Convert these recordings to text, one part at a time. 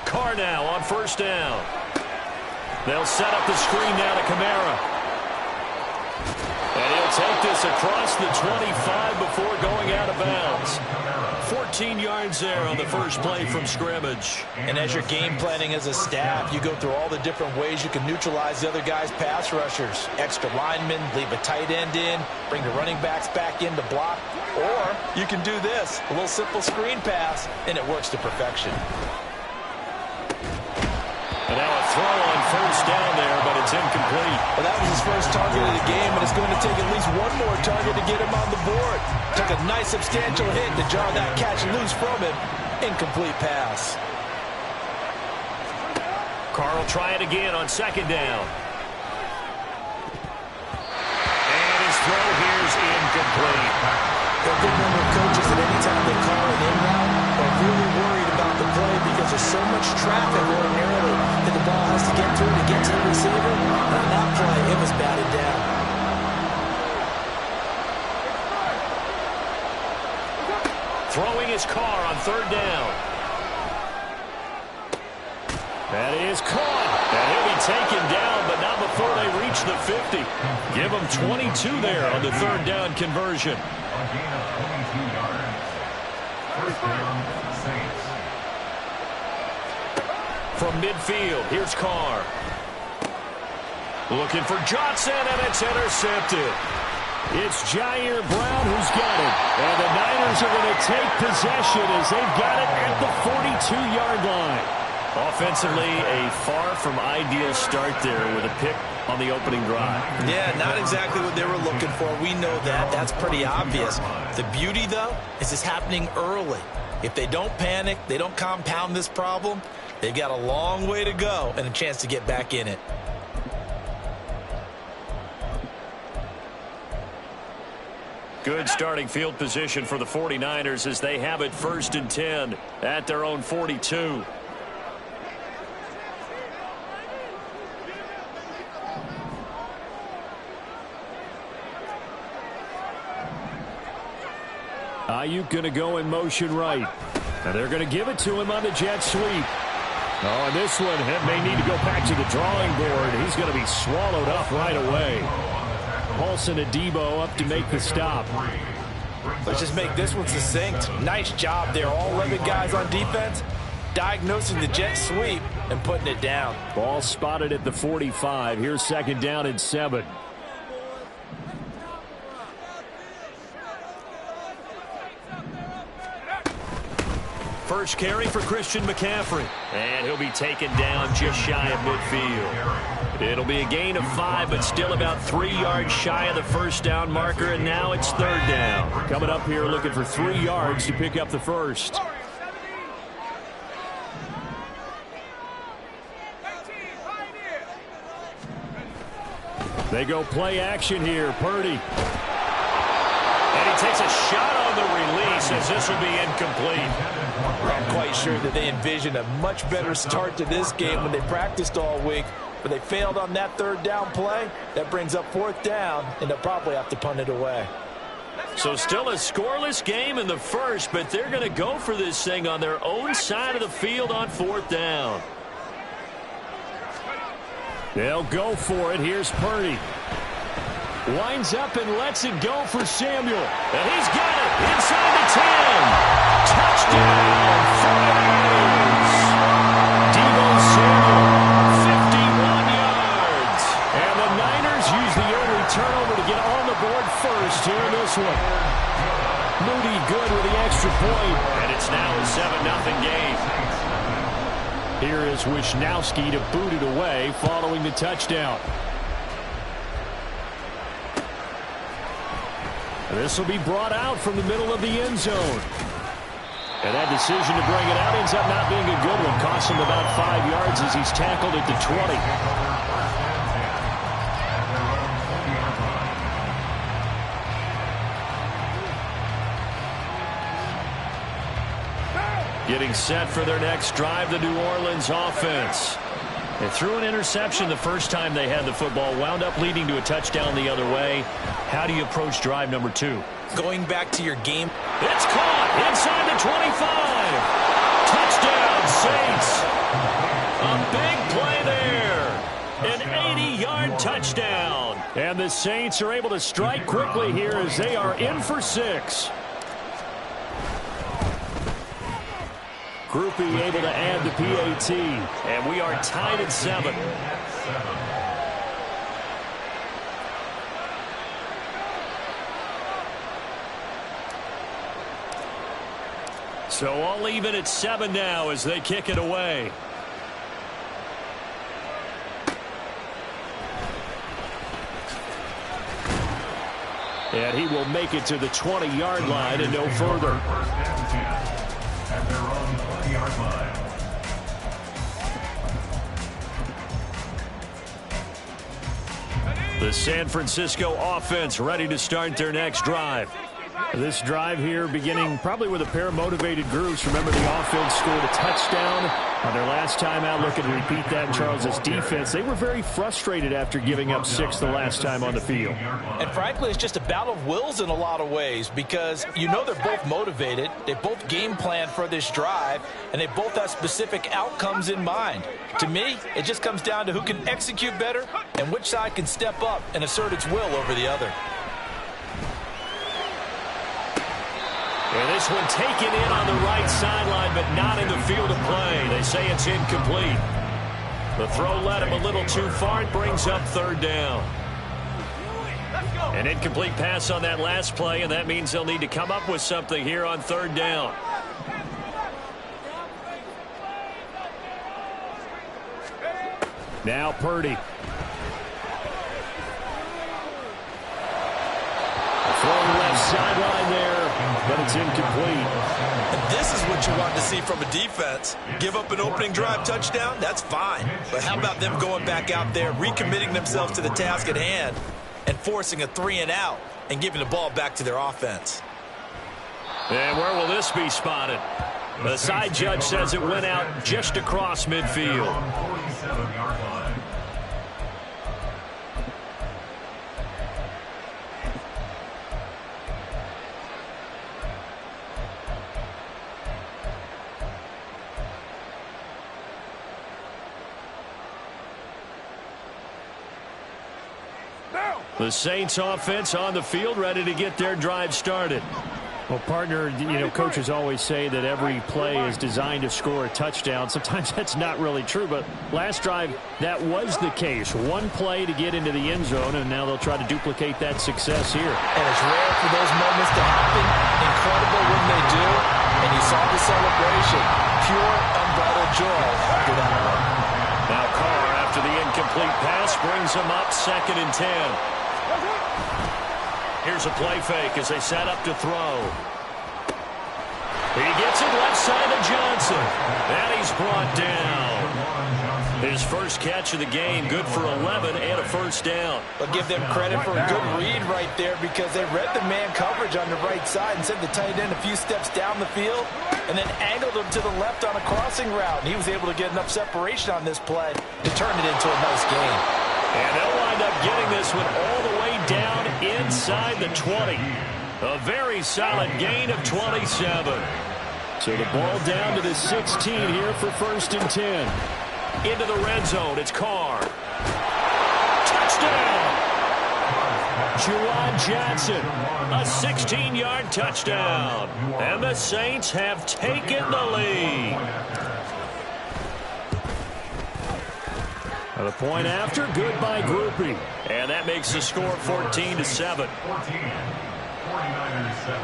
Carr now on first down. They'll set up the screen now to Kamara. And he'll take this across the 25 before going out of bounds. 14 yards there on the first play from scrimmage. And as you're game planning as a staff, you go through all the different ways you can neutralize the other guy's pass rushers. Extra linemen, leave a tight end in, bring the running backs back in to block. Or you can do this, a little simple screen pass, and it works to perfection. And now a throw on first down there, but it's incomplete. Well, that was his first target of the game, and it's going to take at least one more target to get him on the board. Took a nice substantial hit to jar that catch loose from him. Incomplete pass. Carr will try it again on second down. And his throw here is incomplete. There are a good number of coaches that anytime they call an in route are really worried about the play because there's so much traffic ordinarily that the ball has to get through to get to the receiver. And on that play, it was batted down. Throwing his Carr on third down. That is caught. And he'll be taken down, but not before they reach the 50. Give him 22 there on the third down conversion. A gain of 22 yards. First down, Saints. From midfield, here's Carr. Looking for Johnson, and it's intercepted. It's Jair Brown who's got it. And the Niners are going to take possession as they've got it at the 42-yard line. Offensively, a far from ideal start there with a pick on the opening drive. Yeah, not exactly what they were looking for. We know that. That's pretty obvious. The beauty, though, is it's happening early. If they don't panic, they don't compound this problem, they've got a long way to go and a chance to get back in it. Good starting field position for the 49ers as they have it 1st and 10 at their own 42. Ayuk going to go in motion right. And they're going to give it to him on the jet sweep. Oh, and this one may need to go back to the drawing board. He's going to be swallowed up right away. Paulson Adebo up to make the stop. Let's just make this one succinct. Nice job there. All 11 guys on defense diagnosing the jet sweep and putting it down. Ball spotted at the 45. Here's second down and 7. First carry for Christian McCaffrey. And he'll be taken down just shy of midfield. It'll be a gain of 5, but still about 3 yards shy of the first down marker, and now it's third down. Coming up here looking for 3 yards to pick up the first. They go play action here. Purdy. And he takes a shot on the release as this will be incomplete. I'm quite sure that they envisioned a much better start to this game when they practiced all week, but they failed on that third down play. That brings up fourth down, and they'll probably have to punt it away. So still a scoreless game in the first, but they're going to go for this thing on their own side of the field on fourth down. They'll go for it. Here's Purdy. Winds up and lets it go for Samuel. And he's got it inside the 10. Touchdown, 49ers. Deebo Samuel, 51 yards. And the Niners use the early turnover to get on the board first here in this one. Moody good with the extra point. And it's now a 7-0 game. Here is Wisnowski to boot it away following the touchdown. This will be brought out from the middle of the end zone. And that decision to bring it out ends up not being a good one. Costs him about 5 yards as he's tackled at the 20. Getting set for their next drive, the New Orleans offense. They threw an interception the first time they had the football, wound up leading to a touchdown the other way. How do you approach drive number 2? Going back to your game. It's caught inside the 25. Touchdown, Saints. 60-yard touchdown. And the Saints are able to strike quickly here as they are in for 6. Groupie able to add the PAT. And we are tied at 7. So all even at 7 now as they kick it away. And he will make it to the 20-yard line and no further. At their own 20-yard line. The San Francisco offense ready to start their next drive. This drive here beginning probably with a pair of motivated groups. Remember, the offense scored a touchdown on their last time out. Looking to repeat that. Charles' defense, they were very frustrated after giving up 6 the last time on the field. And frankly, it's just a battle of wills in a lot of ways because you know they're both motivated. They both game plan for this drive, and they both have specific outcomes in mind. To me, it just comes down to who can execute better and which side can step up and assert its will over the other. And this one taken in on the right sideline, but not in the field of play. They say it's incomplete. The throw led him a little too far. It brings up 3rd down. An incomplete pass on that last play, and that means they'll need to come up with something here on 3rd down. Now Purdy. Throwing left sideline there, but it's incomplete. And this is what you want to see from a defense. Give up an opening drive touchdown, that's fine. But how about them going back out there, recommitting themselves to the task at hand, and forcing a 3-and-out and giving the ball back to their offense? And where will this be spotted? The side judge says it went out just across midfield. 47-yard line. The Saints offense on the field ready to get their drive started. Well, partner, you know, coaches always say that every play is designed to score a touchdown. Sometimes that's not really true, but last drive, that was the case. One play to get into the end zone, and now they'll try to duplicate that success here. And it's rare for those moments to happen. Incredible when they do. And you saw the celebration. Pure, unbridled joy after that one. Now Carr, after the incomplete pass, brings them up 2nd and 10. Here's a play fake as they set up to throw. He gets it left side of Johnson. And he's brought down. His first catch of the game, good for 11 and a 1st down. I'll give them credit for a good read right there because they read the man coverage on the right side and sent the tight end a few steps down the field and then angled him to the left on a crossing route. And he was able to get enough separation on this play to turn it into a nice game. And they'll wind up getting this one all the way down inside the 20. A very solid gain of 27. So the ball down to the 16 here for 1st and 10. Into the red zone, it's Carr. Touchdown! Juwan Johnson, a 16-yard touchdown. And the Saints have taken the lead. The point after, good by Groupie. And that makes the score 14-7. 14. 49ers 7.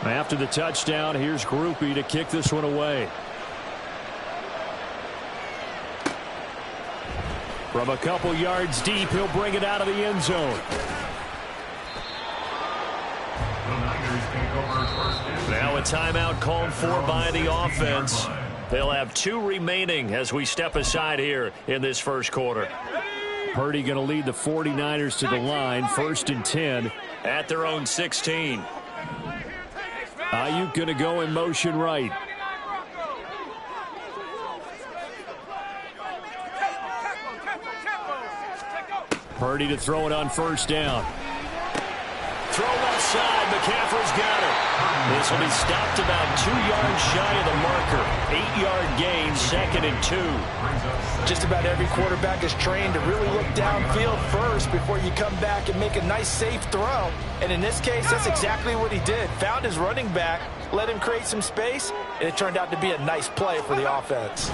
After the touchdown, here's Groupie to kick this one away. From a couple yards deep, he'll bring it out of the end zone. Now a timeout called for by the offense. They'll have 2 remaining as we step aside here in this first quarter. Purdy going to lead the 49ers to the line, 1st and 10 at their own 16. Ayuk going to go in motion right. Purdy to throw it on 1st down. throw left side. McCaffrey's got it. This will be stopped about 2 yards shy of the marker. 8-yard gain, 2nd and 2. Just about every quarterback is trained to really look downfield first before you come back and make a nice, safe throw. And in this case, that's exactly what he did. Found his running back, let him create some space, and it turned out to be a nice play for the offense.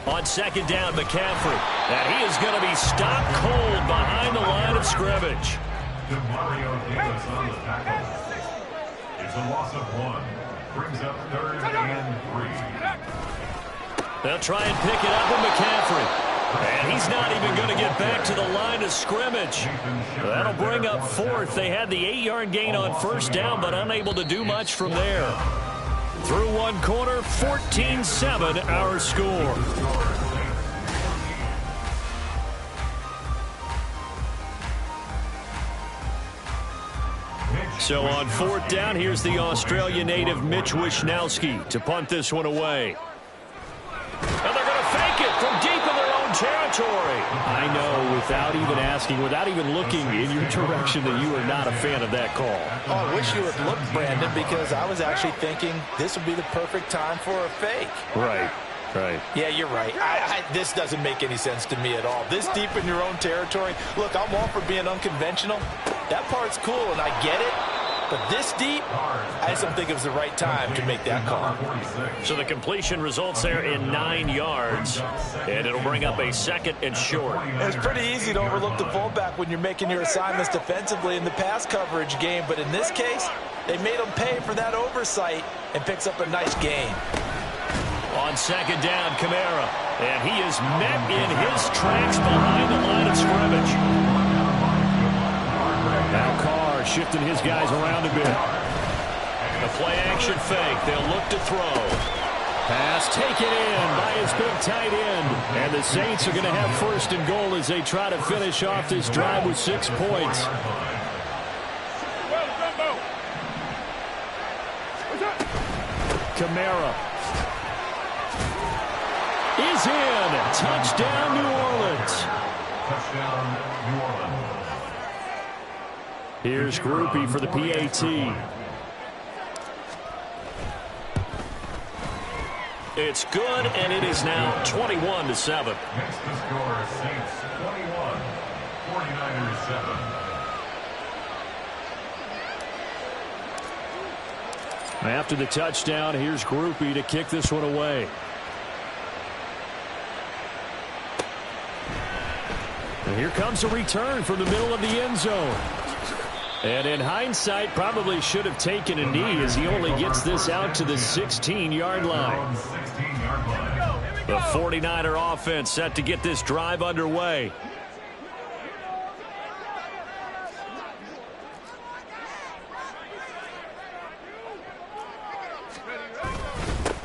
On 2nd down, McCaffrey. And he is going to be stopped cold behind the line of scrimmage. Mario Davis on the tackle. It's a loss of 1. Brings up 3rd and 3. They'll try and pick it up with McCaffrey. And he's not even going to get back to the line of scrimmage. That'll bring up 4th. They had the 8-yard gain on 1st down, but unable to do much from there. Through 1 quarter, 14-7 our score. So on 4th down, here's the Australia native Mitch Wishnowsky to punt this one away. And they're going to fake it from deep in their own territory. I know, without even asking, without even looking in your direction, that you are not a fan of that call. Oh, I wish you would look, Brandon, because I was actually thinking this would be the perfect time for a fake. Right. Yeah, you're right. This doesn't make any sense to me at all. This deep in your own territory. Look, I'm all for being unconventional. That part's cool, and I get it. But this deep, I just don't think it was the right time to make that call. So the completion results there in 9 yards, and it'll bring up a 2nd and short. It's pretty easy to overlook the fullback when you're making your assignments defensively in the pass coverage game, but in this case, they made him pay for that oversight and picks up a nice gain. On 2nd down, Kamara, and he is met in his tracks behind the line of scrimmage. Now Carr shifting his guys around a bit. The play-action fake. They'll look to throw. Pass taken in by his big tight end. And the Saints are going to have 1st and goal as they try to finish off this drive with 6 points. Kamara is in. Touchdown, New Orleans. Touchdown, New Orleans. Here's Groupie for the PAT. It's good, and it is now 21-7. Next to score, Saints 21, 49ers 7. After the touchdown, here's Groupie to kick this one away. And here comes a return from the middle of the end zone. And in hindsight, probably should have taken a knee as he only gets this out to the 16-yard line. The 49er offense set to get this drive underway.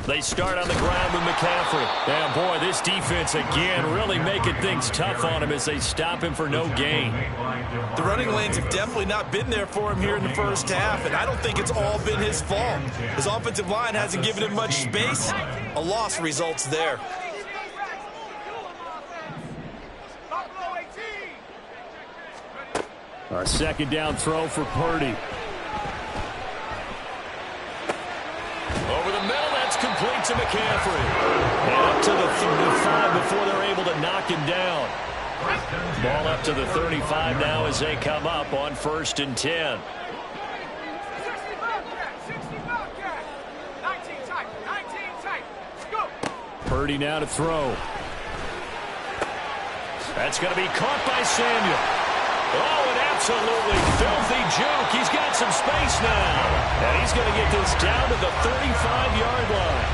They start on the ground with McCaffrey. And boy, this defense again really making things tough on him as they stop him for no gain. The running lanes have definitely not been there for him here in the first half, and I don't think it's all been his fault. His offensive line hasn't given him much space. A loss results there. A 2nd down throw for Purdy. Over the middle, that's complete to McCaffrey. And up to the 35 before they're able to knock him down. Ball up to the 35 now as they come up on 1st and 10. Purdy now to throw. That's going to be caught by Samuel. Oh, an absolutely filthy juke. He's got some space now. And he's going to get this down to the 35-yard line.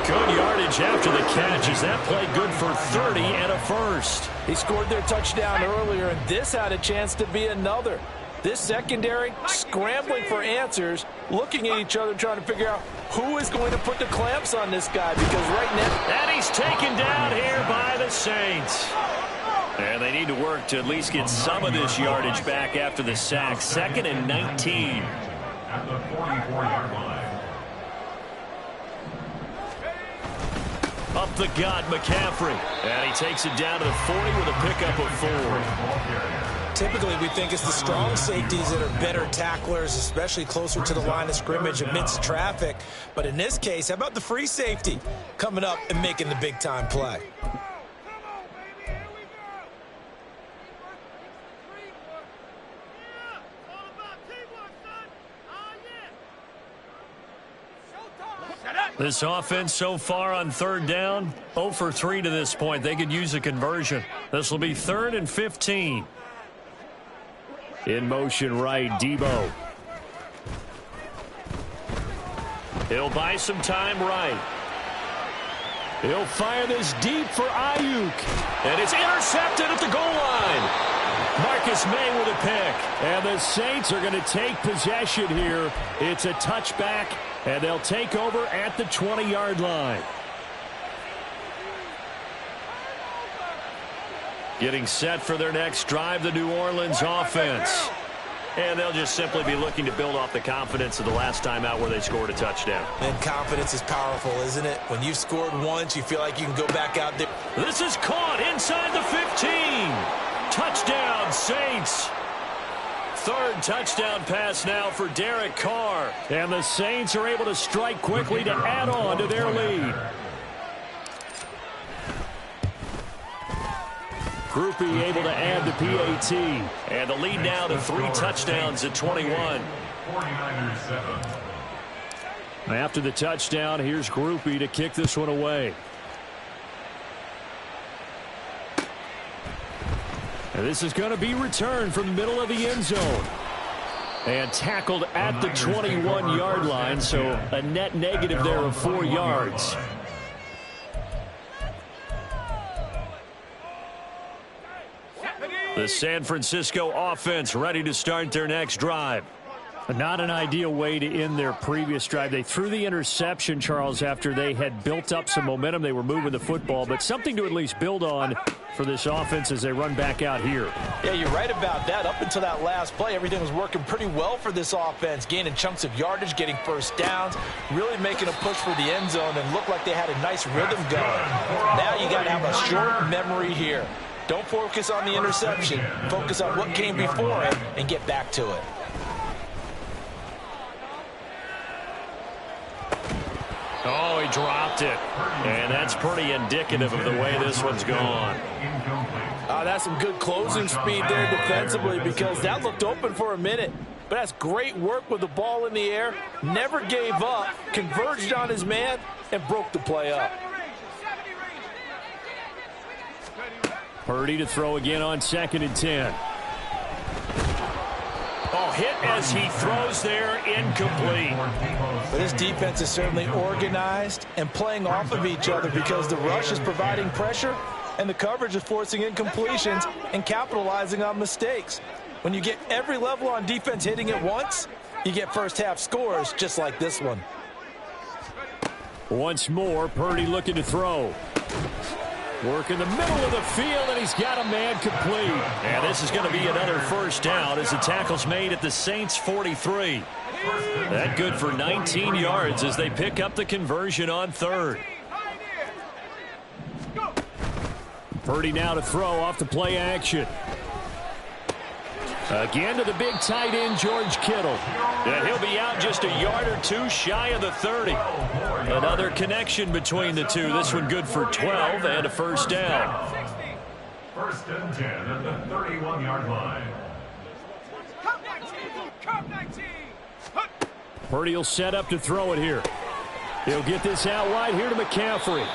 Good yardage after the catch. Is that play good for 30 and a 1st? He scored their touchdown earlier, and this had a chance to be another. This secondary scrambling for answers, looking at each other, trying to figure out who is going to put the clamps on this guy, because right now... And he's taken down here by the Saints. And they need to work to at least get some of this yardage back after the sack. 2nd and 19. At the 44-yard line. Up the gut, McCaffrey. And he takes it down to the 40 with a pickup of 4. Typically, we think it's the strong safeties that are better tacklers, especially closer to the line of scrimmage amidst traffic. But in this case, how about the free safety coming up and making the big-time play? This offense so far on third down, 0 for 3 to this point. They could use a conversion. This will be 3rd and 15. In motion right, Debo. He'll buy some time right. He'll fire this deep for Ayuk. And it's intercepted at the goal line. Marcus May with a pick. And the Saints are going to take possession here. It's a touchback, and they'll take over at the 20-yard line. Getting set for their next drive, the New Orleans offense. And they'll just simply be looking to build off the confidence of the last time out where they scored a touchdown. And confidence is powerful, isn't it? When you've scored once, you feel like you can go back out there. This is caught inside the 15. Touchdown, Saints. 3rd touchdown pass now for Derek Carr. And the Saints are able to strike quickly to add on to their lead. Groupie able to add the PAT. And the lead now to 3 touchdowns at 21. After the touchdown, here's Groupie to kick this one away. And this is going to be returned from the middle of the end zone. And tackled at the 21-yard line, so a net negative there of 4 yards. The San Francisco offense ready to start their next drive. Not an ideal way to end their previous drive. They threw the interception, Charles, after they had built up some momentum. They were moving the football, but something to at least build on for this offense as they run back out here. Yeah, you're right about that. Up until that last play, everything was working pretty well for this offense, gaining chunks of yardage, getting first downs, really making a push for the end zone, and looked like they had a nice rhythm going. Now you got to have a short memory here. Don't focus on the interception. Focus on what came before it and get back to it. Oh, he dropped it. And that's pretty indicative of the way this one's gone. That's some good closing speed there defensively, because that looked open for a minute. But that's great work with the ball in the air. Never gave up, converged on his man, and broke the play up. Purdy to throw again on 2nd and 10. Oh, hit as he throws there, incomplete. But this defense is certainly organized and playing off of each other, because the rush is providing pressure and the coverage is forcing incompletions and capitalizing on mistakes. When you get every level on defense hitting at once, you get first half scores just like this one. Once more, Purdy looking to throw. Work in the middle of the field, and he's got a man complete. And this is going to be another first down as the tackle's made at the Saints' 43. That good for 19 yards as they pick up the conversion on 3rd. Purdy now to throw off the play action. Again to the big tight end, George Kittle. And he'll be out just a yard or 2 shy of the 30. Another connection between the two. This one good for 12 and a first down. 1st and 10 at the 31-yard line. Purdy will set up to throw it here. He'll get this out wide here to McCaffrey.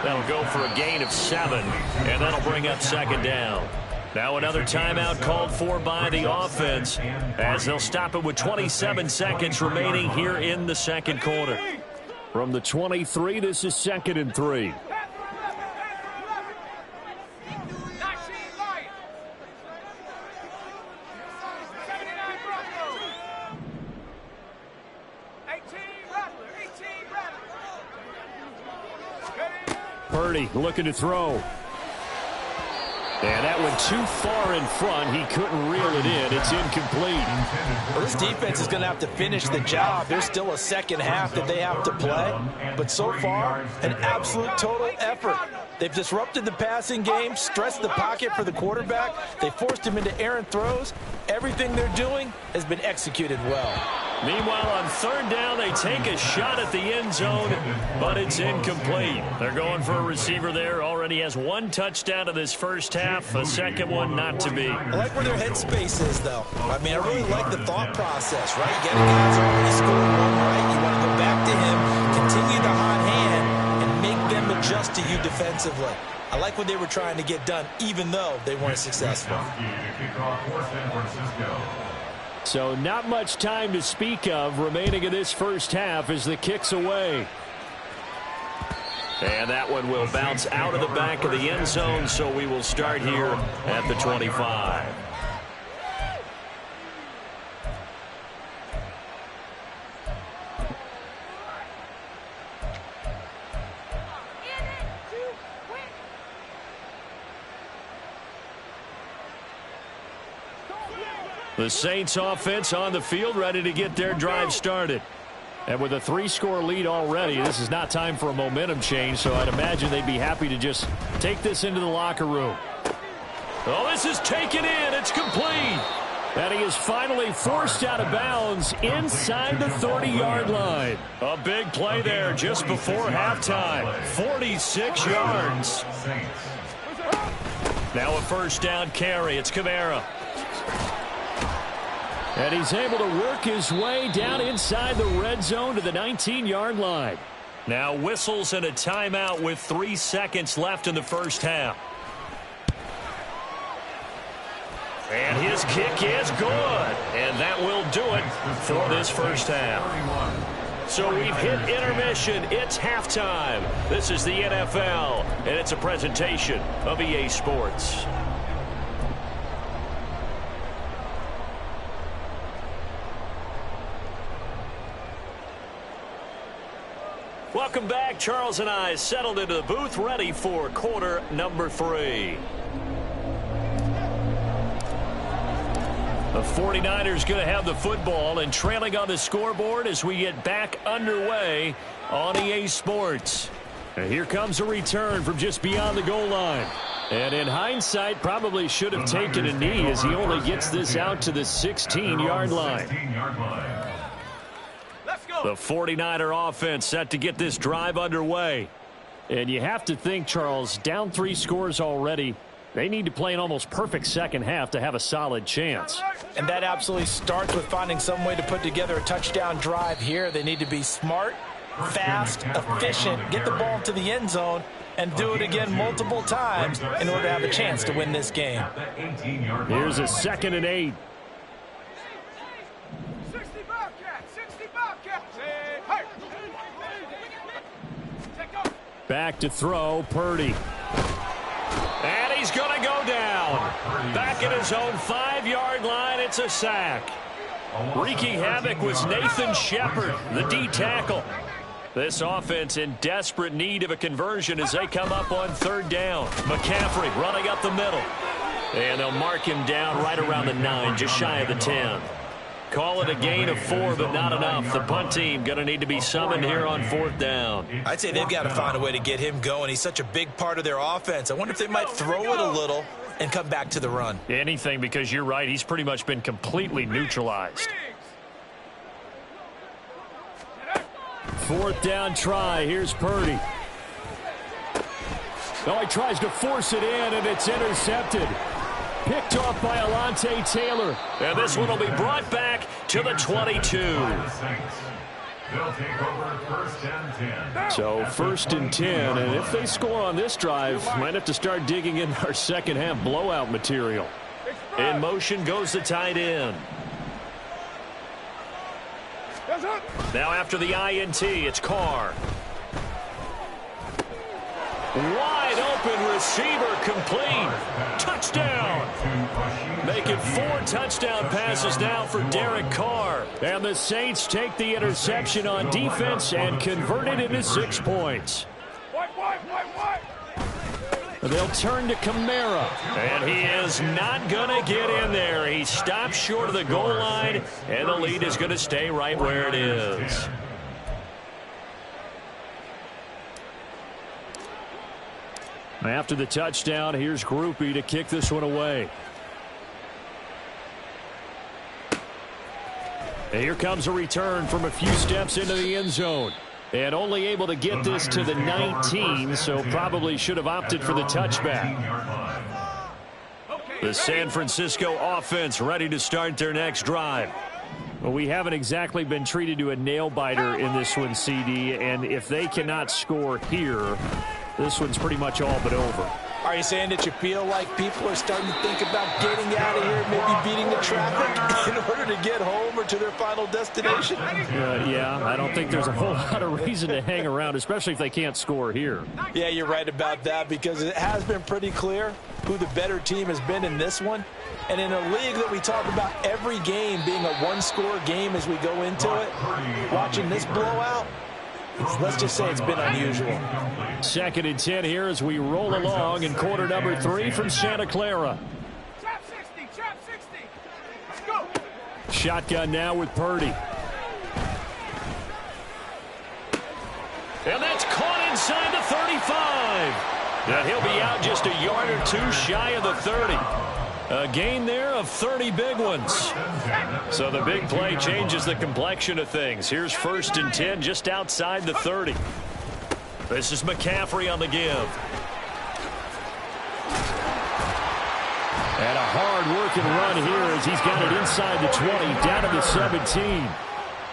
That'll go for a gain of 7, and that'll bring up 2nd down. Now another timeout called for by the offense as they'll stop it with 27 seconds remaining here in the 2nd quarter. From the 23, this is 2nd and 3. Purdy looking to throw. And that went too far in front. He couldn't reel it in. It's incomplete. Well, this defense is going to have to finish the job. There's still a second half that they have to play. But so far, an absolute total effort. They've disrupted the passing game, stressed the pocket for the quarterback. They forced him into errant throws. Everything they're doing has been executed well. Meanwhile, on third down, they take a shot at the end zone, but it's incomplete. They're going for a receiver there. Already has one touchdown in this first half, a second one not to be. I like where their headspace is, though. I mean, I really like the thought process, right? You got a guy who's already scored one, right? You want to go back to him, continue the hot hand, and make them adjust to you defensively. I like what they were trying to get done, even though they weren't successful. So not much time to speak of remaining in this first half as the kick's away. And that one will bounce out of the back of the end zone, so we will start here at the 25. The Saints offense on the field, ready to get their drive started. And with a 3-score lead already, this is not time for a momentum change, so I'd imagine they'd be happy to just take this into the locker room. Oh, this is taken in. It's complete. And he is finally forced out of bounds inside the 30-yard line. A big play there just before halftime. 46 yards. Now a first down carry. It's Kamara. And he's able to work his way down inside the red zone to the 19-yard line. Now whistles and a timeout with 3 seconds left in the first half. And his kick is good. And that will do it for this first half. So we've hit intermission. It's halftime. This is the NFL, and it's a presentation of EA Sports. Welcome back. Charles and I settled into the booth, ready for quarter number 3. The 49ers going to have the football and trailing on the scoreboard as we get back underway on EA Sports. And here comes a return from just beyond the goal line. And in hindsight, probably should have taken a knee as he only gets this out to the 16-yard line. The 49er offense set to get this drive underway. And you have to think, Charles, down 3 scores already. They need to play an almost perfect second half to have a solid chance. And that absolutely starts with finding some way to put together a touchdown drive here. They need to be smart, fast, efficient, get the ball to the end zone, and do it again multiple times in order to have a chance to win this game. Here's a 2nd and 8. Back to throw, Purdy. And he's going to go down. Back at his own 5-yard line, it's a sack. Wreaking havoc was Nathan Shepard, the D tackle. This offense in desperate need of a conversion as they come up on 3rd down. McCaffrey running up the middle. And they'll mark him down right around the 9, just shy of the 10. Call it a gain of 4, but not enough. The punt team going to need to be summoned here on 4th down. I'd say they've got to find a way to get him going. He's such a big part of their offense. I wonder if they might throw it a little and come back to the run. Anything, because you're right. He's pretty much been completely neutralized. 4th down try. Here's Purdy. Oh, he tries to force it in, and it's intercepted. Picked off by Alontae Taylor. And this one will be brought back to the 22. So 1st and 10. And if they score on this drive, might have to start digging in our second half blowout material. In motion goes the tight end. Now after the INT, it's Carr. Wide open receiver, complete. Touchdown. Making 4 touchdown passes now for Derek Carr. And the Saints take the interception on defense and convert it into 6 points. They'll turn to Kamara, and he is not going to get in there. He stops short of the goal line, and the lead is going to stay right where it is. After the touchdown, here's Groupie to kick this one away. And here comes a return from a few steps into the end zone. And only able to get this to the 19, so probably should have opted for the touchback. The San Francisco offense ready to start their next drive. Well, we haven't exactly been treated to a nail-biter in this one, CD, and if they cannot score here, this one's pretty much all but over. Are you saying that you feel like people are starting to think about getting out of here, maybe beating the traffic in order to get home or to their final destination? Yeah, I don't think there's a whole lot of reason to hang around, especially if they can't score here. Yeah, you're right about that, because it has been pretty clear who the better team has been in this one. And in a league that we talk about every game being a one-score game as we go into it, watching this blowout, let's just say it's been unusual. 2nd and 10 here as we roll along in quarter number 3 from Santa Clara. Trap 60, trap 60. Let's go. Shotgun now with Purdy. And that's caught inside the 35. And he'll be out just a yard or two shy of the 30. A gain there of 30 big ones. So the big play changes the complexion of things. Here's 1st and 10 just outside the 30. This is McCaffrey on the give. And a hard-working run here as he's got it inside the 20, down to the 17.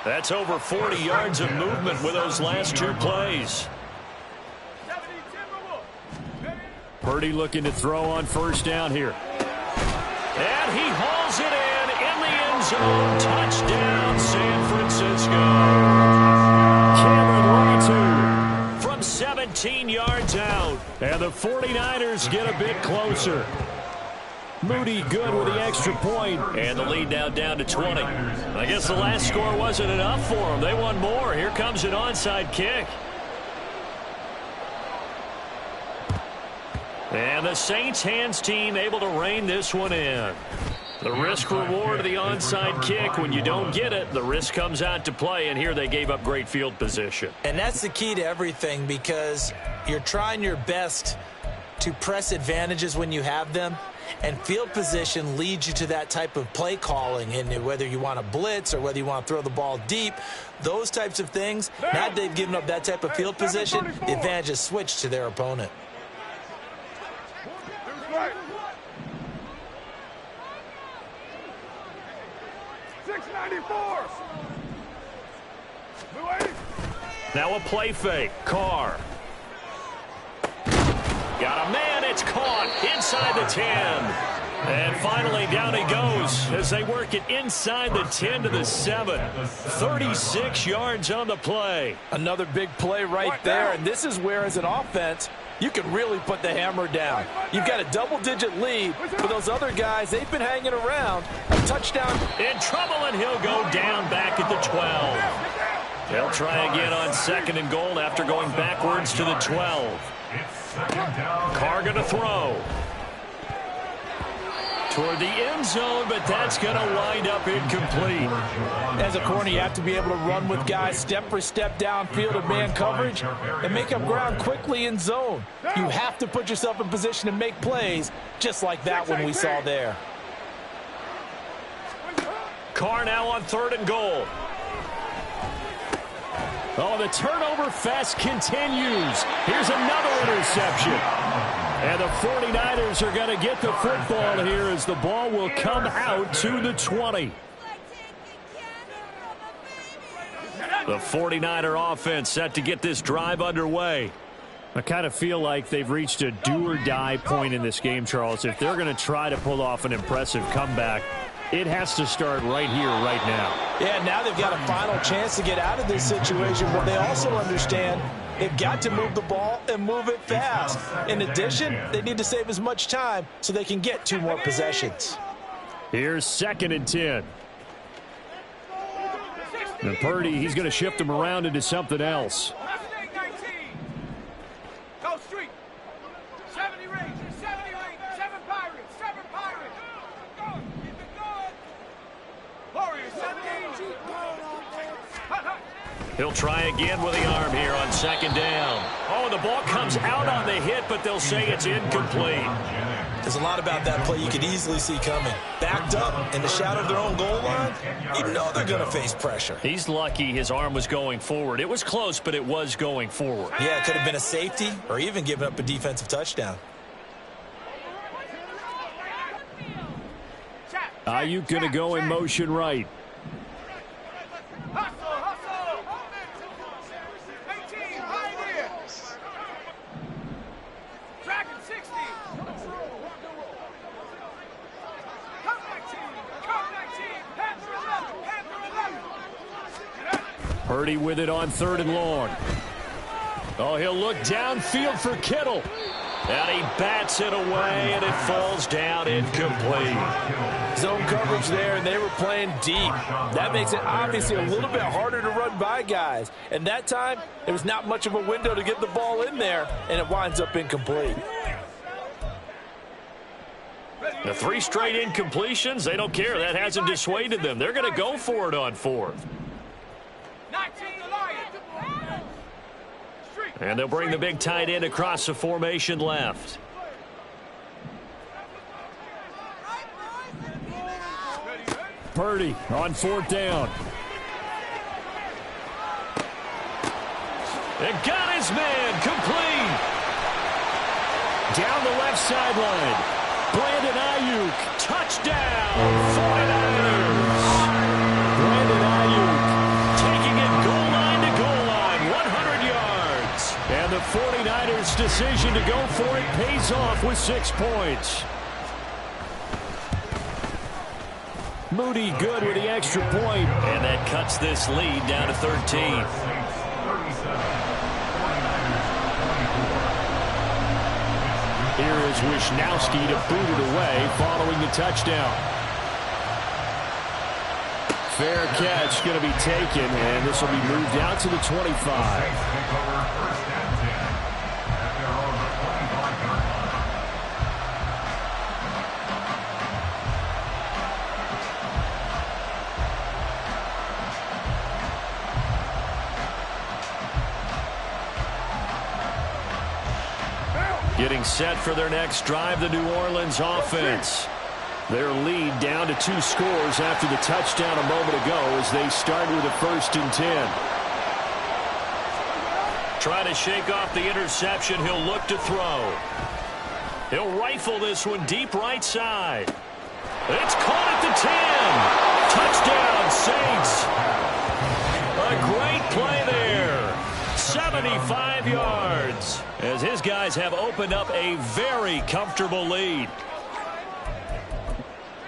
That's over 40 yards of movement with those last 2 plays. Purdy looking to throw on 1st down here. And he hauls it in the end zone. Touchdown, San Francisco. Cameron Latu from 17 yards out. And the 49ers get a bit closer. Moody good with the extra point. And the lead now down to 20. I guess the last score wasn't enough for them. They want more. Here comes an onside kick. And the Saints hands team able to rein this one in. The risk-reward of the onside kick. When you don't get it, the risk comes out to play, and here they gave up great field position. And that's the key to everything, because you're trying your best to press advantages when you have them, and field position leads you to that type of play calling. And whether you want to blitz or whether you want to throw the ball deep, those types of things, now that they've given up that type of field position, the advantage is switched to their opponent. 694. Now a play fake. Carr. Got a man. It's caught inside the 10. And finally down he goes as they work it inside the 10 to the 7. 36 yards on the play. Another big play right there. And this is where, as an offense, you can really put the hammer down. You've got a double-digit lead. For those other guys, they've been hanging around. A touchdown. In trouble, and he'll go down back at the 12. They'll try again on 2nd and goal after going backwards to the 12. Carr going to throw. Toward the end zone, but that's going to wind up incomplete. As a corner, you have to be able to run with guys step for step downfield of man coverage and make up ground quickly in zone. You have to put yourself in position to make plays, just like that one we saw there. Carr now on 3rd and goal. Oh, the turnover fest continues. Here's another interception. And the 49ers are going to get the football here as the ball will come out to the 20. The 49er offense set to get this drive underway. I kind of feel like they've reached a do-or-die point in this game, Charles. If they're going to try to pull off an impressive comeback, it has to start right here, right now. Yeah, now they've got a final chance to get out of this situation, but they also understand they've got to move the ball and move it fast. In addition, they need to save as much time so they can get 2 more possessions. Here's 2nd and 10. And Purdy, he's going to shift them around into something else. Go street. 70 range. He'll try again with the arm here on second down. Oh, the ball comes out on the hit, but they'll say it's incomplete. There's a lot about that play you could easily see coming. Backed up in the shadow of their own goal line, you know they're going to face pressure. He's lucky his arm was going forward. It was close, but it was going forward. Yeah, it could have been a safety or even given up a defensive touchdown. Ayuk going to go in motion right. Purdy with it on 3rd and long. Oh, he'll look downfield for Kittle. And he bats it away, and it falls down incomplete. Zone coverage there, and they were playing deep. That makes it obviously a little bit harder to run by guys. And that time, there was not much of a window to get the ball in there, and it winds up incomplete. The 3 straight incompletions, they don't care. That hasn't dissuaded them. They're going to go for it on 4th. And they'll bring the big tight end across the formation left. Purdy on 4th down. And got his man complete. Down the left sideline. Brandon Ayuk, touchdown, 49ers. Brandon Ayuk taking it goal line to goal line, 100 yards. And the 49ers' decision to go for it pays off with 6 points. Moody good with the extra point, and that cuts this lead down to 13. Here is Wishnowski to boot it away following the touchdown. Fair catch going to be taken, and this will be moved out to the 25. Getting set for their next drive, the New Orleans offense. Their lead down to 2 scores after the touchdown a moment ago as they start with a 1st and 10. Trying to shake off the interception. He'll look to throw. He'll rifle this one deep right side. It's caught at the 10. Touchdown, Saints. A great play there. 75 yards as his guys have opened up a very comfortable lead.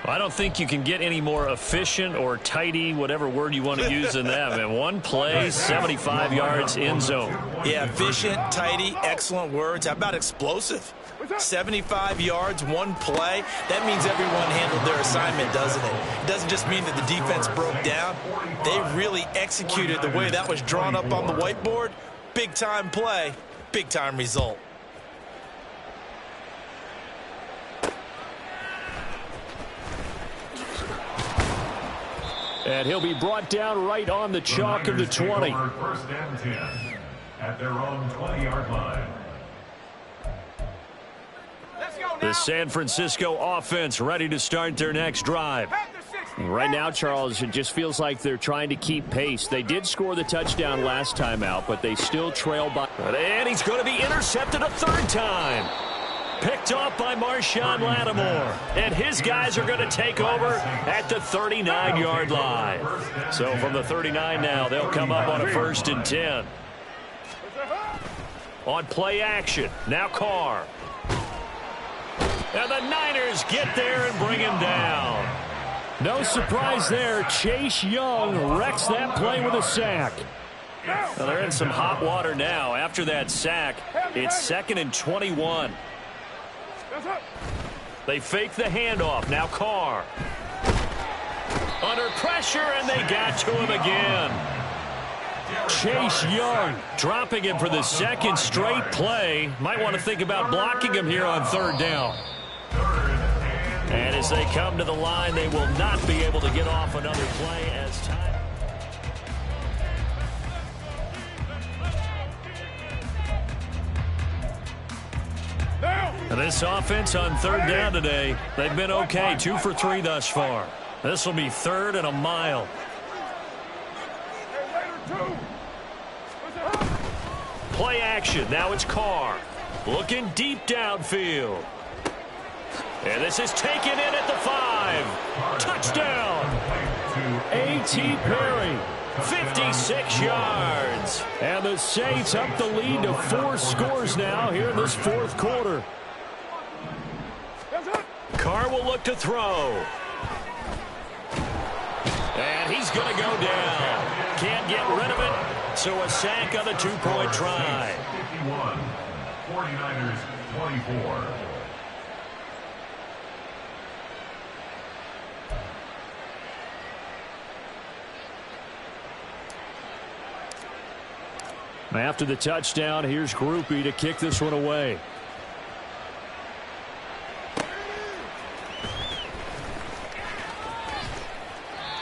I don't think you can get any more efficient or tidy, whatever word you want to use in that. And one play, 75 yards in zone. Yeah, efficient, tidy, excellent words. How about explosive? 75 yards, one play. That means everyone handled their assignment, doesn't it? It doesn't just mean that the defense broke down. They really executed the way that was drawn up on the whiteboard. Big-time play, big-time result. And he'll be brought down right on the chalk of the 20. 1st and 10 at their own 20-yard line. The San Francisco offense ready to start their next drive. Right now, Charles, it just feels like they're trying to keep pace. They did score the touchdown last time out, but they still trail by. And he's going to be intercepted a 3rd time. Picked off by Marshawn Lattimore. And his guys are going to take over at the 39-yard line. So from the 39 now, they'll come up on a 1st and 10. On play action, now Carr. And the Niners get there and bring him down. No surprise there. Chase Young wrecks that play with a sack. Well, they're in some hot water now. After that sack, it's 2nd and 21. They fake the handoff. Now Carr. Under pressure, and they got to him again. Chase Young dropping him for the 2nd straight play. Might want to think about blocking him here on 3rd down. 3rd and And as they come to the line, they will not be able to get off another play as time. This offense on third down today, they've been okay, 2 for 3 thus far. This will be third and a mile. Play action. Now it's Carr. Looking deep downfield. And this is taken in at the 5. Touchdown. A.T. Perry. 56 yards. And the Saints up the lead to 4 scores now here in this fourth quarter. Carr will look to throw. And he's going to go down. Can't get rid of it. So a sack on the 2-point try. 51. 49ers 24. After the touchdown, here's Groupie to kick this one away.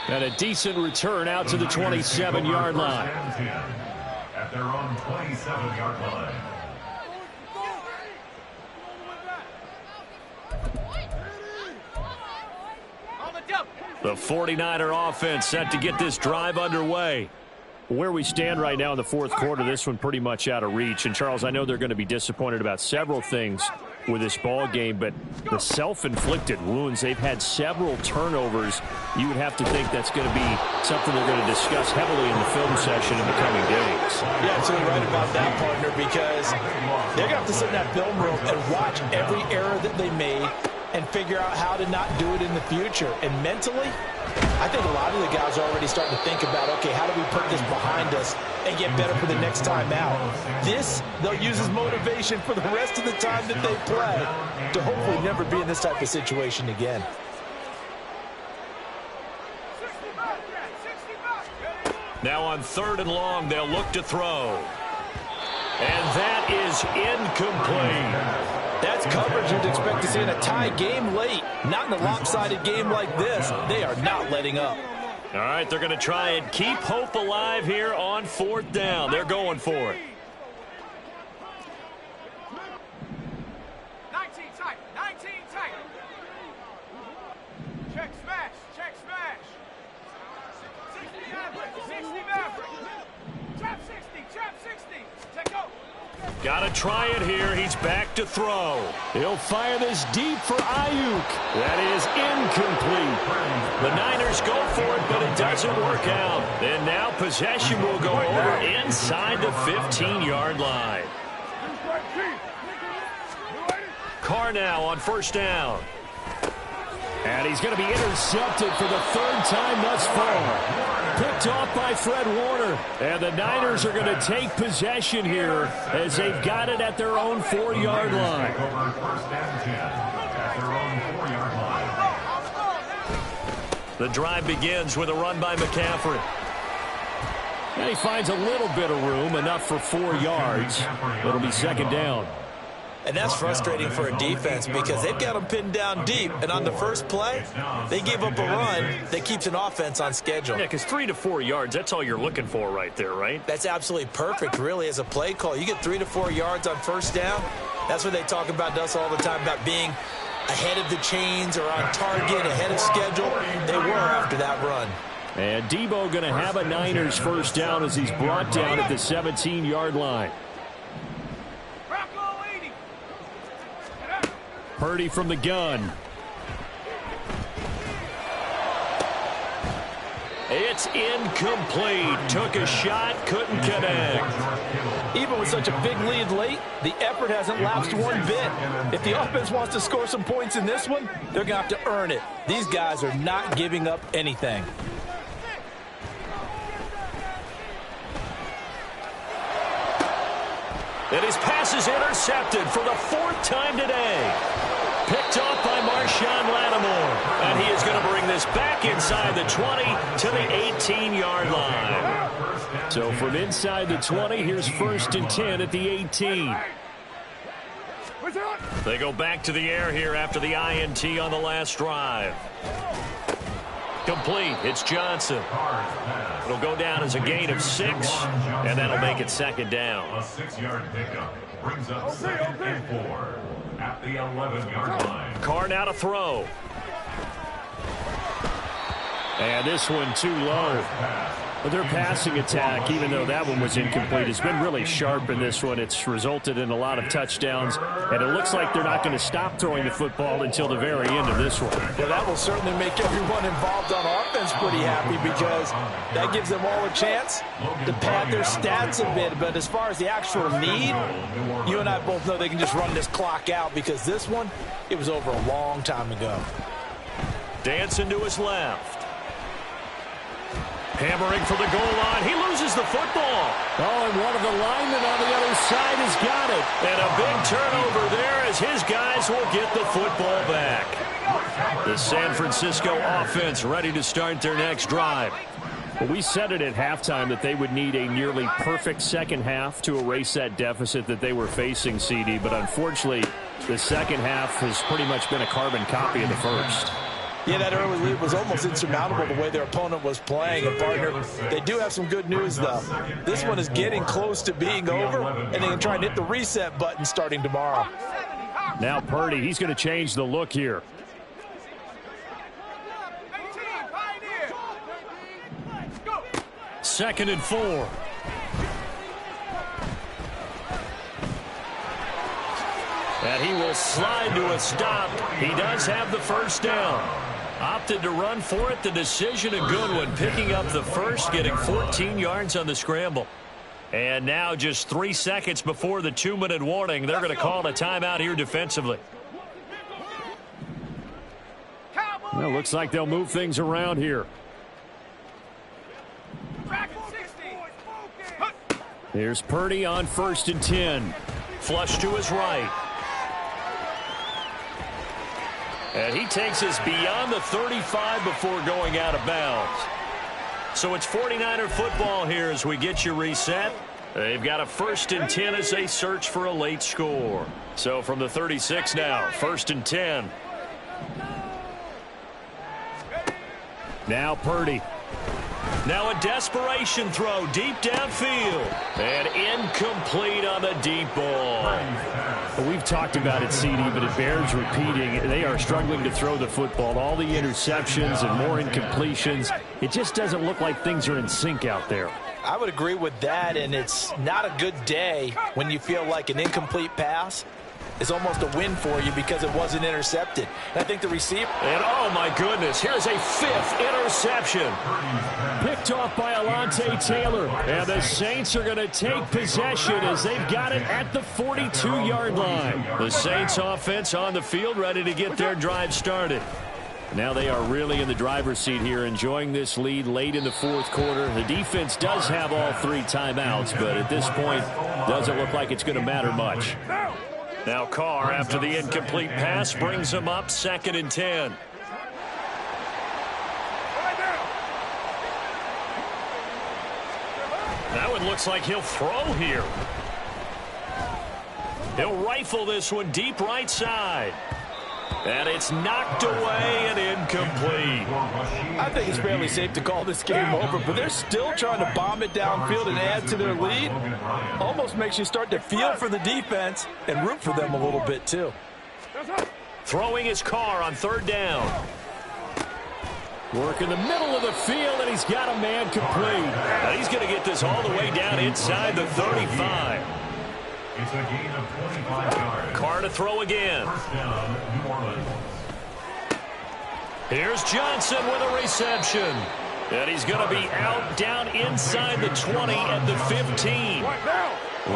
And a decent return out to the 27-yard line. At their own 27-yard line. The 49er offense set to get this drive underway. Where we stand right now in the fourth quarter, this one pretty much out of reach. And, Charles, I know they're going to be disappointed about several things with this ball game, but the self-inflicted wounds, they've had several turnovers. You would have to think that's going to be something they're going to discuss heavily in the film session in the coming days. You're absolutely right about that, partner, because they're going to have to sit in that film room and watch every error that they made and figure out how to not do it in the future. And mentally, I think a lot of the guys are already starting to think about, okay, how do we put this behind us and get better for the next time out? This, they'll use as motivation for the rest of the time that they play to hopefully never be in this type of situation again. Now on third and long, they'll look to throw. And that is incomplete. That's coverage you'd expect to see in a tie game late. Not in a lopsided game like this. They are not letting up. All right, they're going to try and keep hope alive here on fourth down. They're going for it. 19 tight. 19 tight. Check smash. Check smash. 60 Maverick. 60 Maverick. Trap 60. Trap 60. Check go. Got to try it here. He's back to throw. He'll fire this deep for Ayuk. That is incomplete. The Niners go for it, but it doesn't work out. And now possession will go over inside the 15-yard line. Carr now on first down. And he's going to be intercepted for the third time thus far. Picked off by Fred Warner. And the Niners are going to take possession here as they've got it at their own 4-yard line. Over first and 10 at their own 4-yard line. The drive begins with a run by McCaffrey. And he finds a little bit of room, enough for 4 yards. It'll be second down. And that's frustrating for a defense because they've got them pinned down deep. And on the first play, they give up a run that keeps an offense on schedule. Yeah, because 3 to 4 yards, that's all you're looking for right there, right? That's absolutely perfect, really, as a play call. You get 3 to 4 yards on first down. That's what they talk about to us all the time, about being ahead of the chains or on target, ahead of schedule. They were after that run. And Debo going to have a Niners first down as he's brought down at the 17-yard line. Purdy from the gun. It's incomplete. Took a shot, couldn't connect. Even with such a big lead late, the effort hasn't lapsed one bit. If the offense wants to score some points in this one, they're going to have to earn it. These guys are not giving up anything. And his pass is intercepted for the 4th time today. Picked off by Marshawn Lattimore. And he is going to bring this back inside the 20 to the 18-yard line. So from inside the 20, here's 1st and 10 at the 18. They go back to the air here after the INT on the last drive. Complete. It's Johnson. It'll go down as a gain of 6, and that'll make it second down. A 6-yard pickup brings up 2nd and 4 at the 11-yard line. Carr now to throw. And this one too low. But their passing attack, even though that one was incomplete, has been really sharp in this one. It's resulted in a lot of touchdowns, and it looks like they're not going to stop throwing the football until the very end of this one. Well, that will certainly make everyone involved on offense pretty happy because that gives them all a chance to pad their stats a bit. But as far as the actual need, you and I both know they can just run this clock out because this one, it was over a long time ago. Dancing to his left. Hammering for the goal line. He loses the football. Oh, and one of the linemen on the other side has got it. And a big turnover there as his guys will get the football back. The San Francisco offense ready to start their next drive. Well, we said it at halftime that they would need a nearly perfect second half to erase that deficit that they were facing, CD. But unfortunately, the second half has pretty much been a carbon copy of the first. Yeah, that early lead was almost insurmountable the way their opponent was playing. And, partner, they do have some good news, though. This one is getting close to being over, and they can try and hit the reset button starting tomorrow. Now Purdy, he's going to change the look here. Second and 4. And he will slide to a stop. He does have the first down. Opted to run for it. The decision a good one. Picking up the first, getting 14 yards on the scramble. And now just 3 seconds before the 2-minute warning, they're going to call a timeout here defensively. Well, looks like they'll move things around here. Here's Purdy on 1st and 10. Flush to his right. And he takes us beyond the 35 before going out of bounds. So it's 49er football here as we get you reset. They've got a 1st and 10 as they search for a late score. So from the 36 now, 1st and 10. Now Purdy. Now a desperation throw deep downfield. And incomplete on the deep ball. Well, we've talked about it, CD, but it bears repeating. They are struggling to throw the football. All the interceptions and more incompletions. It just doesn't look like things are in sync out there. I would agree with that, and it's not a good day when you feel like an incomplete pass is almost a win for you because it wasn't intercepted. And I think the receiver... And oh my goodness, here's a 5th interception. Picked off by Alontae Taylor. And the Saints are going to take possession as they've got it at the 42-yard line. The Saints offense on the field ready to get their drive started. Now they are really in the driver's seat here, enjoying this lead late in the 4th quarter. The defense does have all 3 timeouts, but at this point, doesn't look like it's going to matter much. Now Carr, after the incomplete pass, brings him up 2nd and 10. That one looks like he'll throw here. He'll rifle this one deep right side. And it's knocked away and incomplete. I think it's fairly safe to call this game over, but they're still trying to bomb it downfield and add to their lead. Almost makes you start to feel for the defense and root for them a little bit, too. Throwing his car on 3rd down. Work in the middle of the field, and he's got a man complete. And he's going to get this all the way down inside the 35. It's a gain of 25 yards. Carr to throw again. First down, New Orleans. Here's Johnson with a reception. And he's going to be out down inside the 20 at the 15.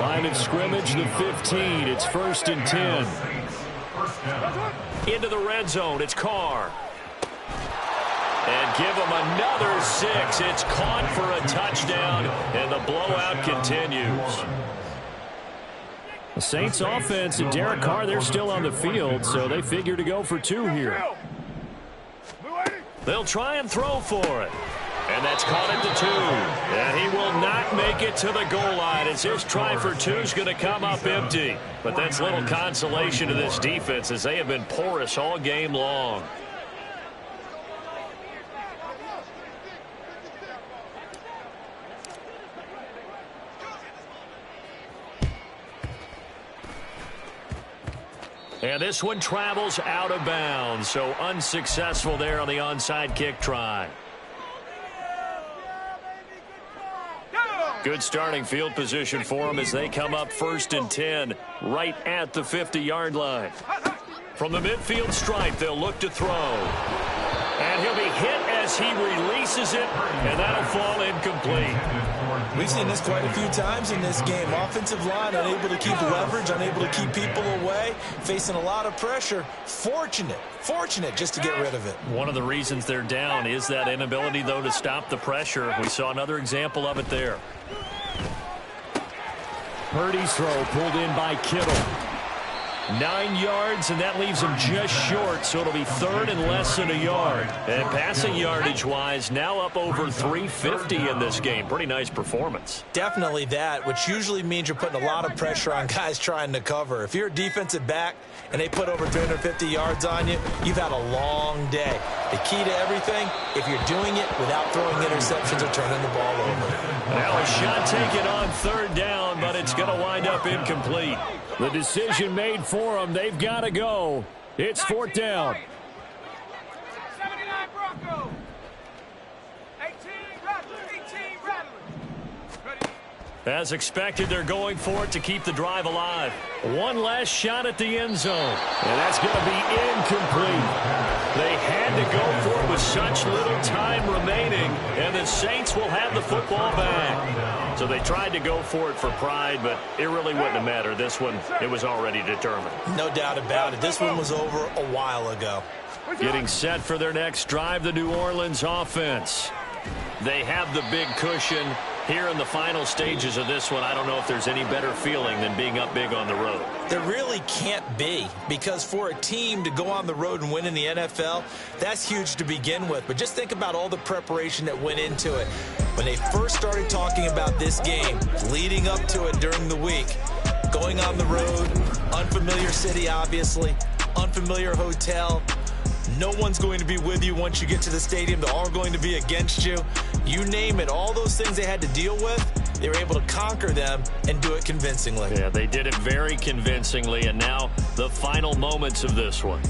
Line of scrimmage, the 15. It's 1st and 10. First down. Into the red zone. It's Carr. And give him another 6. It's caught for a touchdown, and the blowout continues. The Saints offense and Derek Carr, they're still on the field, so they figure to go for 2 here. They'll try and throw for it. And that's caught at the 2. And he will not make it to the goal line as his try for 2 is going to come up empty. But that's little consolation to this defense as they have been porous all game long. And this one travels out of bounds, so unsuccessful there on the onside kick try. Good starting field position for them as they come up 1st and 10 right at the 50-yard line. From the midfield stripe, they'll look to throw. And he'll be hit as he releases it, and that'll fall incomplete. We've seen this quite a few times in this game. Offensive line unable to keep leverage, unable to keep people away, facing a lot of pressure. Fortunate just to get rid of it. One of the reasons they're down is that inability, though, to stop the pressure. We saw another example of it there. Purdy's throw pulled in by Kittle. 9 yards, and that leaves him just short, so it'll be 3rd and less than a yard. And passing yardage-wise, now up over 350 in this game. Pretty nice performance. Definitely that, which usually means you're putting a lot of pressure on guys trying to cover. If you're a defensive back and they put over 350 yards on you, you've had a long day. The key to everything, if you're doing it without throwing interceptions or turning the ball over. Now a shot taken on 3rd down, but it's going to wind up incomplete. The decision made for them. They've got to go. It's 4th down. 79 Broncos. 18 Rattlers. Ready? As expected, they're going for it to keep the drive alive. One last shot at the end zone. And that's going to be incomplete. They had to go for it with such little time remaining, and the Saints will have the football back. So they tried to go for it for pride, but it really wouldn't have mattered. This one, it was already determined. No doubt about it. This one was over a while ago. Getting set for their next drive, the New Orleans offense. They have the big cushion. Here in the final stages of this one, I don't know if there's any better feeling than being up big on the road. There really can't be, because for a team to go on the road and win in the NFL, that's huge to begin with. But just think about all the preparation that went into it. When they first started talking about this game, leading up to it during the week, going on the road, unfamiliar city, obviously, unfamiliar hotel. No one's going to be with you once you get to the stadium. They're all going to be against you. You name it, all those things they had to deal with, they were able to conquer them and do it convincingly. Yeah, they did it very convincingly, and now the final moments of this one.